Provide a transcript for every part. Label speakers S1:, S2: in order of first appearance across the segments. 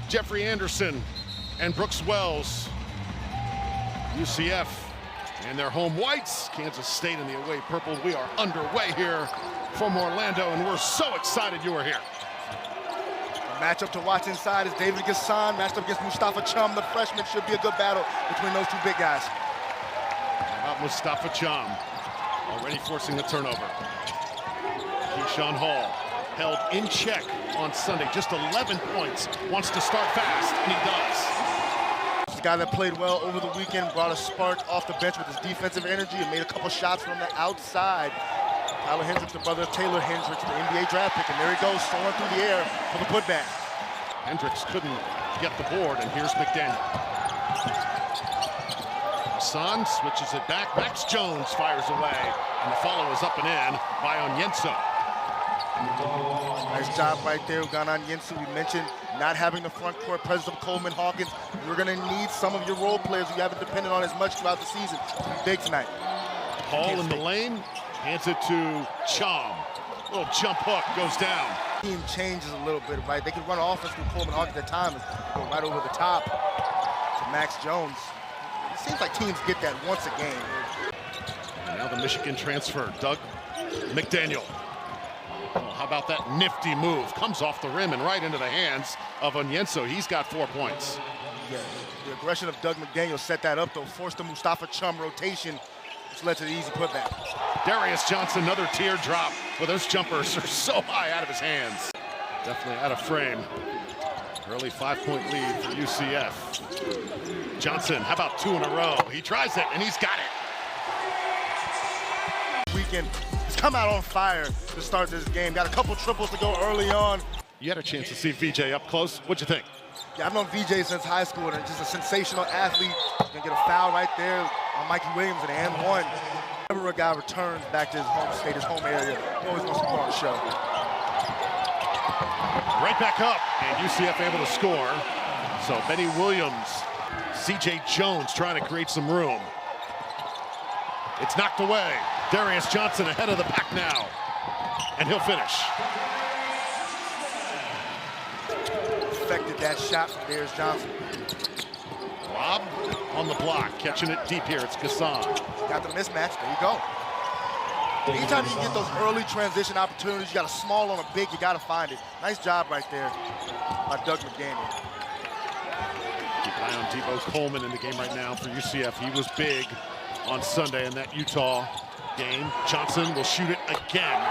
S1: Jeffrey Anderson and Brooks Wells. UCF and their home whites, Kansas State in the away purple. We are underway here from Orlando, and we're so excited you are here.
S2: The matchup to watch inside is David Gasson matched up against Mustafa Chum. The freshman. Should be a good battle between those two big guys.
S1: How about Mustafa Chum, already forcing the turnover. Keyshawn Hall held in check on Sunday, just 11 points, wants to start fast, and he does.
S2: The guy that played well over the weekend, brought a spark off the bench with his defensive energy and made a couple shots from the outside. Tyler Hendricks, the brother of Taylor Hendricks, the NBA draft pick, and there he goes, soaring through the air for the putback.
S1: Hendricks couldn't get the board, and here's McDaniel. Hassan switches it back. Max Jones fires away, and the follow is up and in by Onyenso.
S2: Nice job right there, Uganan Yinsu. We mentioned not having the front court presence of Coleman Hawkins. You're going to need some of your role players who you haven't depended on as much throughout the season to be big tonight.
S1: Hall in the lane, hands it to Chom. Little jump hook goes down.
S2: Team changes a little bit, right? They can run offense through Coleman Hawkins at times, go right over the top to Max Jones. It seems like teams get that once a game.
S1: And now the Michigan transfer, Doug McDaniel. Oh, how about that nifty move? Comes off the rim and right into the hands of Onyenso. He's got 4 points.
S2: Yeah, the aggression of Doug McDaniel set that up, though. Forced the Mustafa Chum rotation, which led to the easy putback.
S1: Darius Johnson, another teardrop. Well, those jumpers are so high out of his hands. Definitely out of frame. Early 5-point lead for UCF. Johnson, how about 2 in a row? He tries it, and he's got it.
S2: Weekend. He's come out on fire to start this game. Got a couple triples to go early on.
S1: You had a chance to see VJ up close. What'd you think?
S2: Yeah, I've known VJ since high school, and just a sensational athlete. Gonna get a foul right there on Mikey Williams and one. Whenever a guy returns back to his home state, his home area, he always wants to put on a show.
S1: Right back up, and UCF able to score. So Benny Williams, CJ Jones trying to create some room. It's knocked away. Darius Johnson ahead of the pack now, and he'll finish.
S2: Affected that shot from Darius Johnson.
S1: Rob on the block, catching it deep here. It's Gasson.
S2: Got the mismatch. There you go. Anytime you can get those early transition opportunities, you got a small on a big, you got to find it. Nice job right there by Doug McDaniel.
S1: Keep an eye on Debo Coleman in the game right now for UCF. He was big on Sunday in that Utah game. Johnson will shoot it again.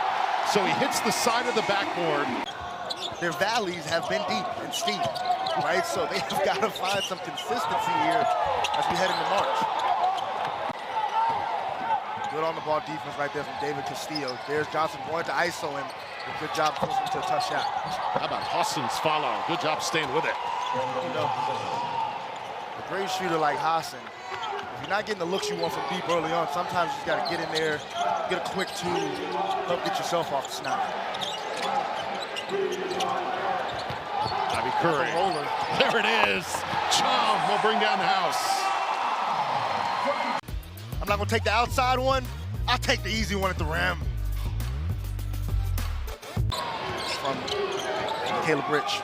S1: So he hits the side of the backboard.
S2: Their valleys have been deep and steep, right? So they've got to find some consistency here as we head into March. Good on the ball defense right there from David Castillo. There's Johnson going to ISO him. Good job pushing to a tough shot.
S1: How about Hassan's follow? Good job staying with it.
S2: You know, a great shooter like Hassan, if you're not getting the looks you want from deep early on, sometimes you just got to get in there, get a quick 2, help get yourself off the snap.
S1: Bobby Curry. There it is. Chom will bring down the house.
S2: I'm not going to take the outside one. I'll take the easy one at the rim. From Caleb Rich.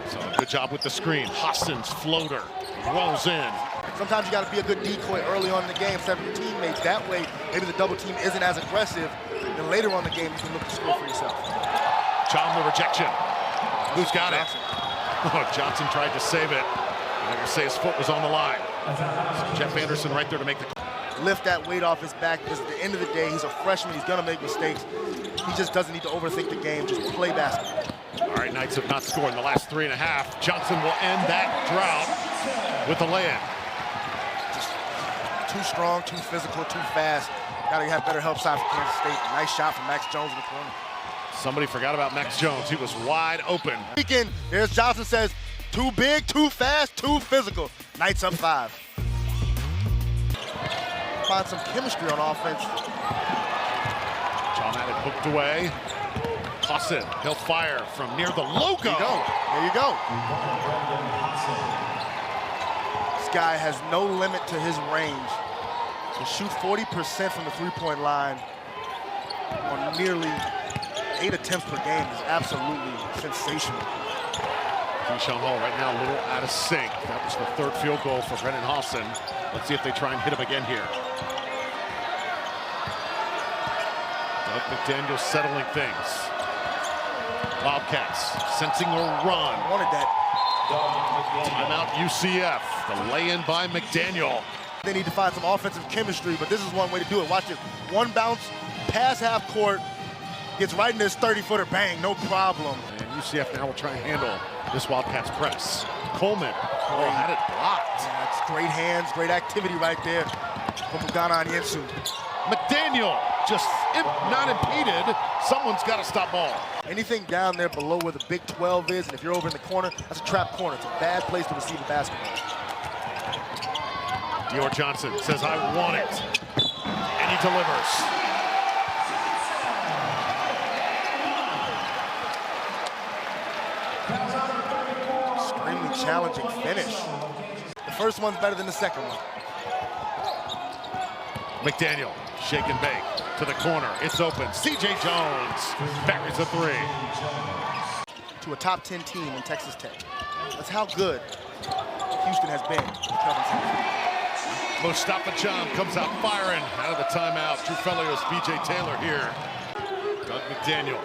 S1: So good job with the screen. Hassan's floater rolls in.
S2: Sometimes you got to be a good decoy early on in the game, set your teammates. That way, maybe the double team isn't as aggressive. Then later on in the game, you can look to score for yourself.
S1: Chom, the rejection. Who's got it? Oh, Johnson tried to save it. I'm going to say his foot was on the line. So Jeff Anderson right there to make the...
S2: Lift that weight off his back, because at the end of the day, he's a freshman. He's going to make mistakes. He just doesn't need to overthink the game. Just play basketball.
S1: All right, Knights have not scored in the last 3.5. Johnson will end that drought with a lay-in.
S2: Just too strong, too physical, too fast. Got to have better help side for Kansas State. Nice shot from Max Jones in the corner.
S1: Somebody forgot about Max Jones. He was wide open.
S2: There's Johnson says, too big, too fast, too physical. Knights up 5. Find some chemistry on offense.
S1: John had it hooked away. Hassan, he'll fire from near the logo.
S2: There you go. There you go. This guy has no limit to his range. To shoot 40% from the three-point line on nearly 8 attempts per game is absolutely sensational.
S1: Keyshawn Hall right now a little out of sync. That was the third field goal for Brennan Hawson. Let's see if they try and hit him again here. Doug McDaniel settling things. Wildcats sensing a run.
S2: Wanted that.
S1: Timeout UCF. The lay-in by McDaniel.
S2: They need to find some offensive chemistry, but this is one way to do it. Watch this. One bounce, pass half court, gets right in this 30-footer, bang, no problem.
S1: And UCF now will try and handle this Wildcats press. Coleman, had it blocked.
S2: Yeah, it's great hands, great activity right there from Ghana and Yensu.
S1: McDaniel just not impeded. Someone's got to stop ball.
S2: Anything down there below where the Big 12 is, and if you're over in the corner, that's a trap corner. It's a bad place to receive a basketball.
S1: Dior Johnson says, I want it. And he delivers.
S2: Extremely challenging finish. The first one's better than the second one.
S1: McDaniel, shake and bake to the corner. It's open. CJ Jones buries a three.
S2: To a top 10 team in Texas Tech. That's how good Houston has been.
S1: Mustafa Cham comes out firing out of the timeout. Drew Felios, B.J. Taylor here. Doug McDaniel.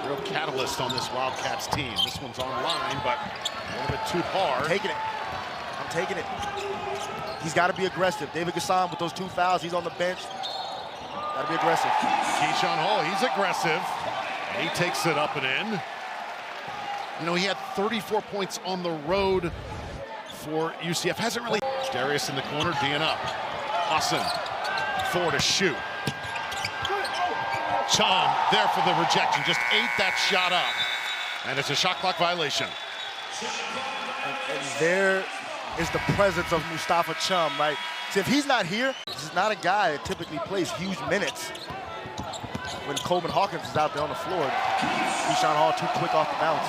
S1: Real catalyst on this Wildcats team. This one's online, but a little bit too hard.
S2: Taking it. I'm taking it. He's got to be aggressive. David Gassan with those 2 fouls, he's on the bench. Got to be aggressive.
S1: Keyshawn Hall, he's aggressive. He takes it up and in. You know, he had 34 points on the road for UCF. Hasn't really. Darius in the corner, D'ing up. Hawson, 4 to shoot. Cham there for the rejection, just ate that shot up. And it's a shot clock violation.
S2: And there is the presence of Mustafa Cham, right? See, if he's not here, this is not a guy that typically plays huge minutes. When Coleman Hawkins is out there on the floor, Keyshawn Hall too quick off the bounce.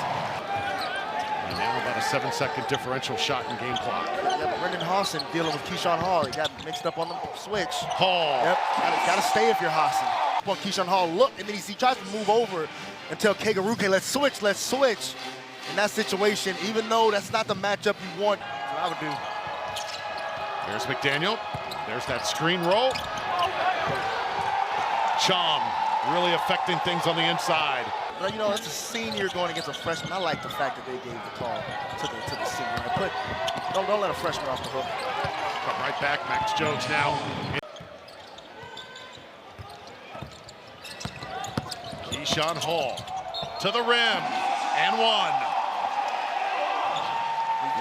S1: And now about a 7-second differential shot in game clock.
S2: Yeah, but Brennan Hawson dealing with Keyshawn Hall. He got mixed up on the switch.
S1: Hall.
S2: Yep, gotta stay if you're Hawson. Well, Keyshawn Hall look, and then he tries to move over and tell Kegaruke, let's switch. In that situation, even though that's not the matchup you want, that's what I would do.
S1: There's McDaniel. There's that screen roll. Cham really affecting things on the inside.
S2: But, you know, it's a senior going against a freshman. I like the fact that they gave the call to the senior. But don't let a freshman off the hook.
S1: Come right back. Max Jones now. Keyshawn Hall to the rim and one.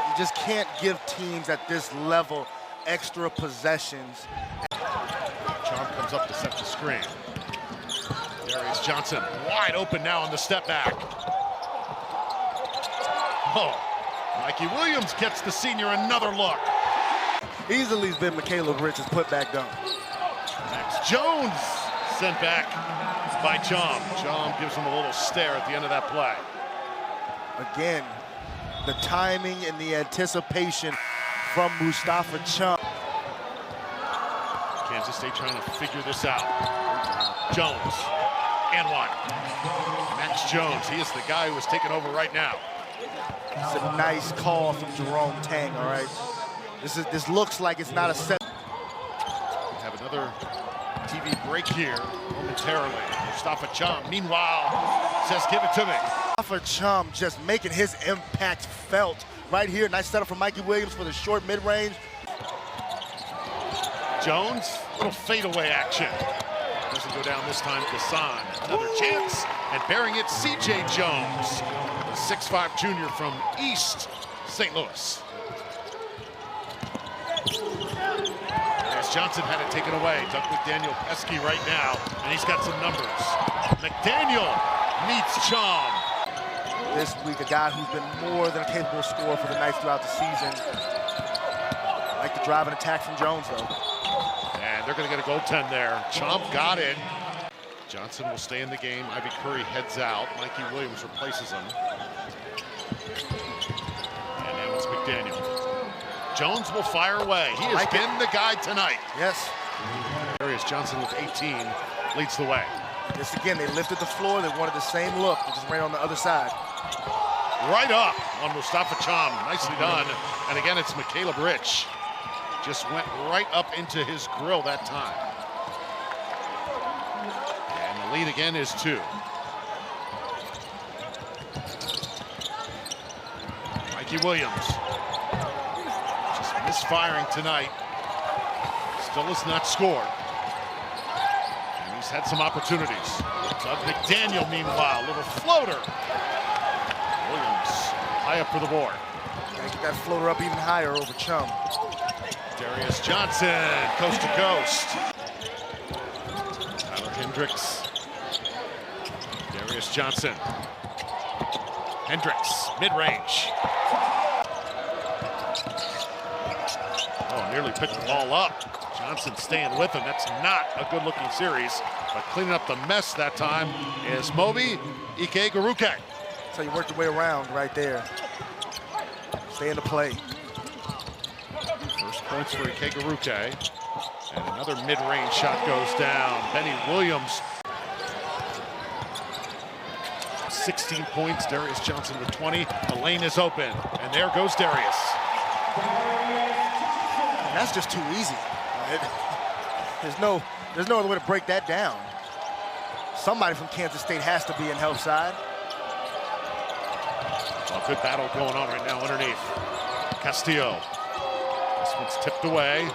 S2: You just can't give teams at this level extra possessions.
S1: Cham comes up to set the screen. Darius Johnson wide open now on the step back. Oh, Mikey Williams gets the senior another look.
S2: Easily has been Caleb Rich's putback dunk.
S1: Max Jones sent back by Cham. Cham gives him a little stare at the end of that play.
S2: Again, the timing and the anticipation from Mustafa Cham.
S1: Kansas State trying to figure this out. Jones, and one. Max Jones, he is the guy who is taking over right now.
S2: It's a nice call from Jerome Tang, all right? This looks like it's not a set.
S1: We have another TV break here momentarily. Mustafa Cham, meanwhile, says, give it to me.
S2: Mustafa Cham just making his impact felt right here. Nice setup from Mikey Williams for the short mid-range.
S1: Jones, little fadeaway action. Doesn't go down this time. Gassan, another chance, and bearing it, CJ Jones, the 6'5" junior from East St. Louis. As Johnson had it taken away. Doug McDaniel pesky right now, and he's got some numbers. McDaniel meets Cham.
S2: This week, a guy who's been more than a capable scorer for the Knights throughout the season. I like the drive and attack from Jones, though.
S1: And they're going to get a goaltend there. Cham got it. Johnson will stay in the game. Ivy Curry heads out. Mikey Williams replaces him. And now it's McDaniel. Jones will fire away. He has been the guy tonight.
S2: Yes.
S1: Darius Johnson with 18 leads the way.
S2: This again, they lifted the floor. They wanted the same look. They just ran on the other side.
S1: right up on Mustafa Cham. Nicely done. And again, it's Caleb Rich. Just went right up into his grill that time. And the lead again is 2. Mikey Williams. Just misfiring tonight. Still has not scored. And he's had some opportunities. Doug McDaniel, meanwhile, little floater. Williams high up for the board.
S2: Gotta get that floater up even higher over Chum.
S1: Darius Johnson, coast to coast. Tyler Hendricks. Darius Johnson. Hendricks, mid-range. Oh, nearly picked the ball up. Johnson staying with him. That's not a good-looking series. But cleaning up the mess that time is Moby Ike-Garuke.
S2: That's how you work your way around right there. Stay in the play.
S1: First points for Ike-Garuke. And another mid-range shot goes down. Benny Williams. 16 points. Darius Johnson with 20. The lane is open. And there goes Darius.
S2: And that's just too easy. There's no other way to break that down. Somebody from Kansas State has to be in help side.
S1: A good battle going on right now underneath. Castillo. This one's tipped away.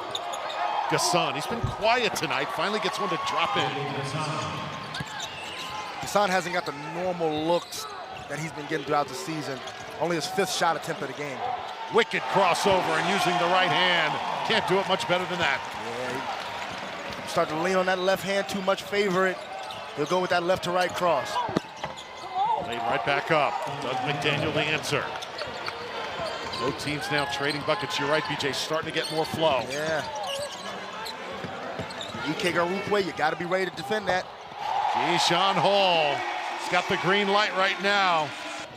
S1: Gasson, he's been quiet tonight. Finally gets one to drop in.
S2: Gasson hasn't got the normal looks that he's been getting throughout the season. Only his 5th shot attempt of the game.
S1: Wicked crossover and using the right hand. Can't do it much better than that.
S2: Yeah, start to lean on that left hand too much, favor it. He'll go with that left to right cross.
S1: Laid right back up. Doug McDaniel the answer. Both teams now trading buckets. You're right, BJ, starting to get more flow.
S2: Yeah. Ike-Garuke, you got to be ready to defend that.
S1: Keyshawn Hall. He's got the green light right now.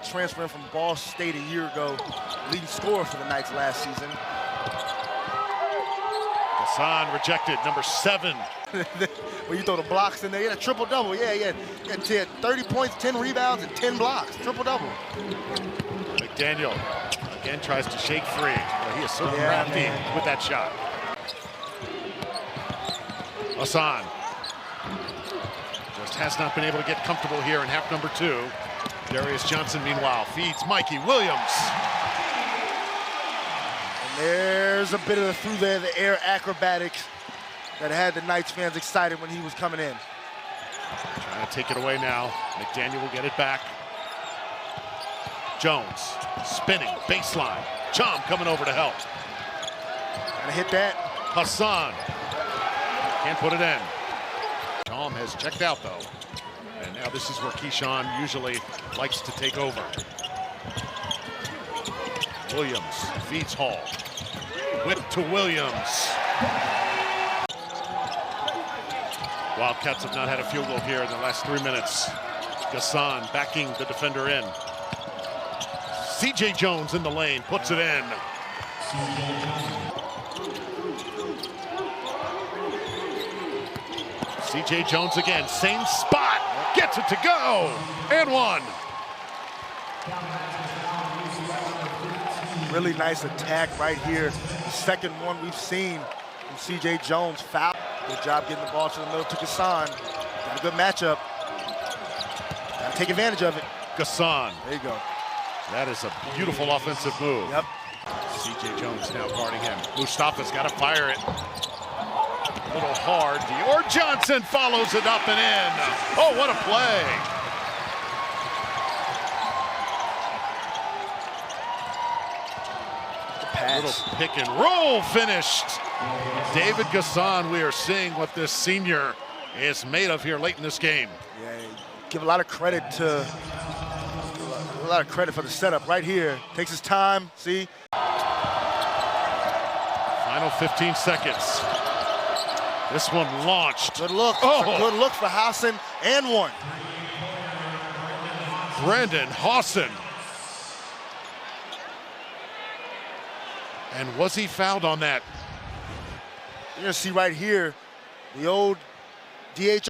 S2: Transferring from Ball State a year ago, leading scorer for the Knights last season.
S1: Hassan rejected, number 7.
S2: When you throw the blocks in there, yeah, triple-double, yeah. He had 30 points, 10 rebounds, and 10 blocks, triple-double.
S1: McDaniel again tries to shake free. Well, he is so crafty with that shot. Hassan just has not been able to get comfortable here in half number 2. Darius Johnson, meanwhile, feeds Mikey Williams.
S2: And there's a bit of the through there, the air acrobatics that had the Knights fans excited when he was coming in.
S1: Trying to take it away now. McDaniel will get it back. Jones spinning, baseline. Cham coming over to help.
S2: Gotta hit that.
S1: Hassan can't put it in. Cham has checked out though. And now this is where Keyshawn usually likes to take over. Williams feeds Hall. Whip to Williams. Wildcats have not had a field goal here in the last 3 minutes. Gasson backing the defender in. CJ Jones in the lane, puts it in. CJ Jones again, same spot, gets it to go, and 1.
S2: Really nice attack right here. The second one we've seen from CJ Jones. Foul. Good job getting the ball to the middle to Gasson. Got a good matchup. Gotta take advantage of it.
S1: Gasson.
S2: There you go.
S1: That is a beautiful offensive move.
S2: Yep.
S1: CJ Jones now guarding him. Mustafa's got to fire it. A little hard. Dior Johnson follows it up and in. Oh, what a play. Little pick and roll finished. David Gasson, we are seeing what this senior is made of here late in this game.
S2: Yeah, give a lot of credit for the setup right here. Takes his time, see?
S1: Final 15 seconds. This one launched.
S2: Good look.
S1: Oh.
S2: Good look for Hassan and 1.
S1: Brandon Hassan. And was he fouled on that?
S2: You're gonna see right here, the old DH